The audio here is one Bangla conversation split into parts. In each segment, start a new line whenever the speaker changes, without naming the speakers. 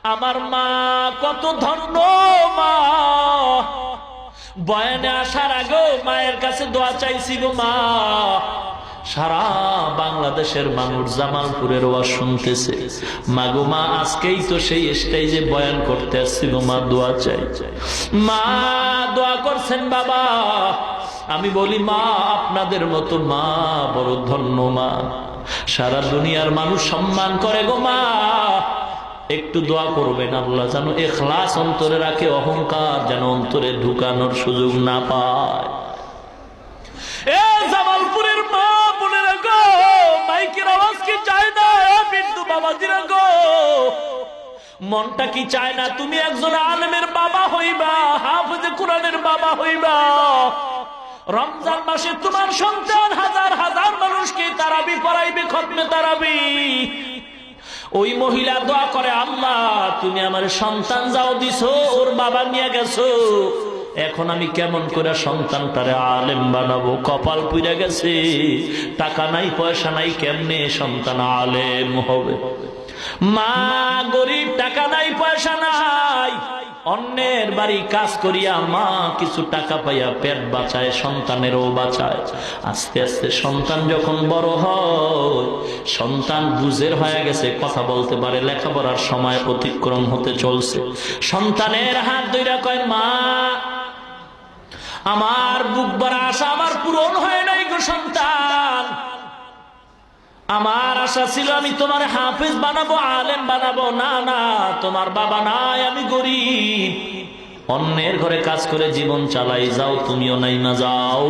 আমার মা কত ধন্য মা, বয়ানে আসার আগে মায়ের কাছে দোয়া চাইছি গো মা। সারা বাংলাদেশের মানুষ জামালপুরের ওয়াজ শুনতেছে, মাগো মা আজকেই তো সেই স্টেজে বয়ান করতে আসছি গো মা, দোয়া চাই। মা দোয়া করছেন বাবা। আমি বলি মা আপনাদের মতো মা বড় ধন্য মা, সারা দুনিয়ার মানুষ সম্মান করে গো মা। একটু দোয়া করবেন আল্লাহ যেন ইখলাস অন্তরে রাখে, অহংকার যেন অন্তরে ঢুকানোর সুযোগ না পায়। এ জামালপুরের মা বোনেরা গো, মাইকের আওয়াজ কি চায় না? বিন্দু বাবাজিরা গো, মনটা কি চায় না তুমি একজন আলেমের বাবা হইবা, হাফেজে কোরআনের বাবা হইবা? রমজান মাসে তোমার সন্তান হাজার হাজার মানুষকে তারাবি পড়াইবে, খতমে তারাবি। ওই মহিলা দোয়া করে, আল্লাহ তুমি আমার সন্তান যাও দিছো, ওর বাবা নিয়ে গেছো, এখন আমি কেমন করে সন্তানটারে আলেম বানাবো? কপাল পুড়ে গেছে, টাকা নাই পয়সা নাই, কেমনে সন্তান আলেম হবে? মা গরিব, টাকা নাই পয়সা নাই, অন্যের বাড়ি কাজ করিয়া মা কিছু টাকা পাইয়া পেট বাঁচায়, সন্তানেরও বাঁচায়। আস্তে আস্তে সন্তান যখন বড় হয়, সন্তান বুঝের হয়ে গেছে, কথা বলতে পারে, লেখাপড়ার সময় অতিক্রম হতে চলছে, সন্তানের হাত ধইরা কয়, মা আমার বুক ভরা আশা আমার পূরণ হয় নাই গো সন্তান, আমার আশা ছিল আমি তোমার হাফেজ বানাবো, আলেম বানাবো, না না তোমার বাবা নাই, আমি গরিব, অন্যের ঘরে কাজ করে জীবন চালাই, যাও তুমিও নাই না যাও,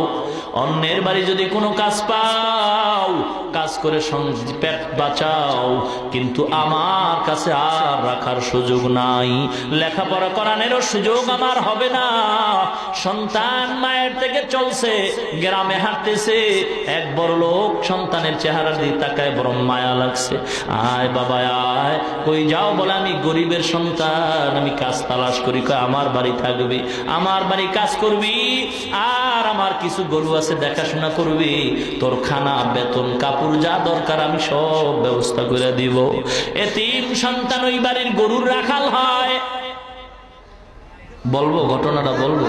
অন্যের বাড়ি যদি কোনো কাজ পাও কাজ করে পেট বাঁচাও, কিন্তু আমার কাছে আর রাখার সুযোগ নাই, লেখাপড়া করানোরও সুযোগ আমার হবে না। সন্তান মায়ের থেকে চলছে, গ্রামে হাঁটতেছে, এক বড় লোক সন্তানের চেহারা দিয়ে তাকায়, বড় মায়া লাগছে, আয় বাবা আয়, কই যাও? বলে আমি গরিবের সন্তান, আমি কাজ তালাশ করি। কয় আমার বাড়ি থাকবি, আমার বাড়ি কাজ করবি, আর আমার কিছু গরু আছে দেখাশোনা করবি, তোর খানা বেতন কাপড় যা দরকার আমি সব ব্যবস্থা করে দিব। এতিম সন্তান ওই বাড়ির গরুর রাখাল হয়। বলবো ঘটনাটা বলবো?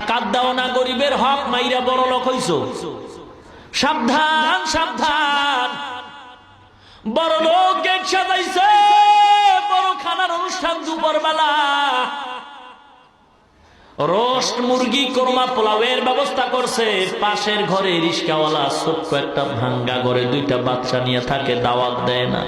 কাঁদাও না, গরিবের হক মাইরা বড় লোক হইছো, সাবধান সাবধান। বড় লোক গেট সাজাইছে, বড় খানার অনুষ্ঠান দুপুর বেলা, রোস্ট মুরগি, কোরমা, পোলাওয়ের ব্যবস্থা করছে। পাশের ঘরে রিস্কাওয়ালা ছোট্ট একটা ভাঙ্গা ঘরে দুইটা বাচ্চা নিয়ে থাকে, দাওয়াত দেয় না।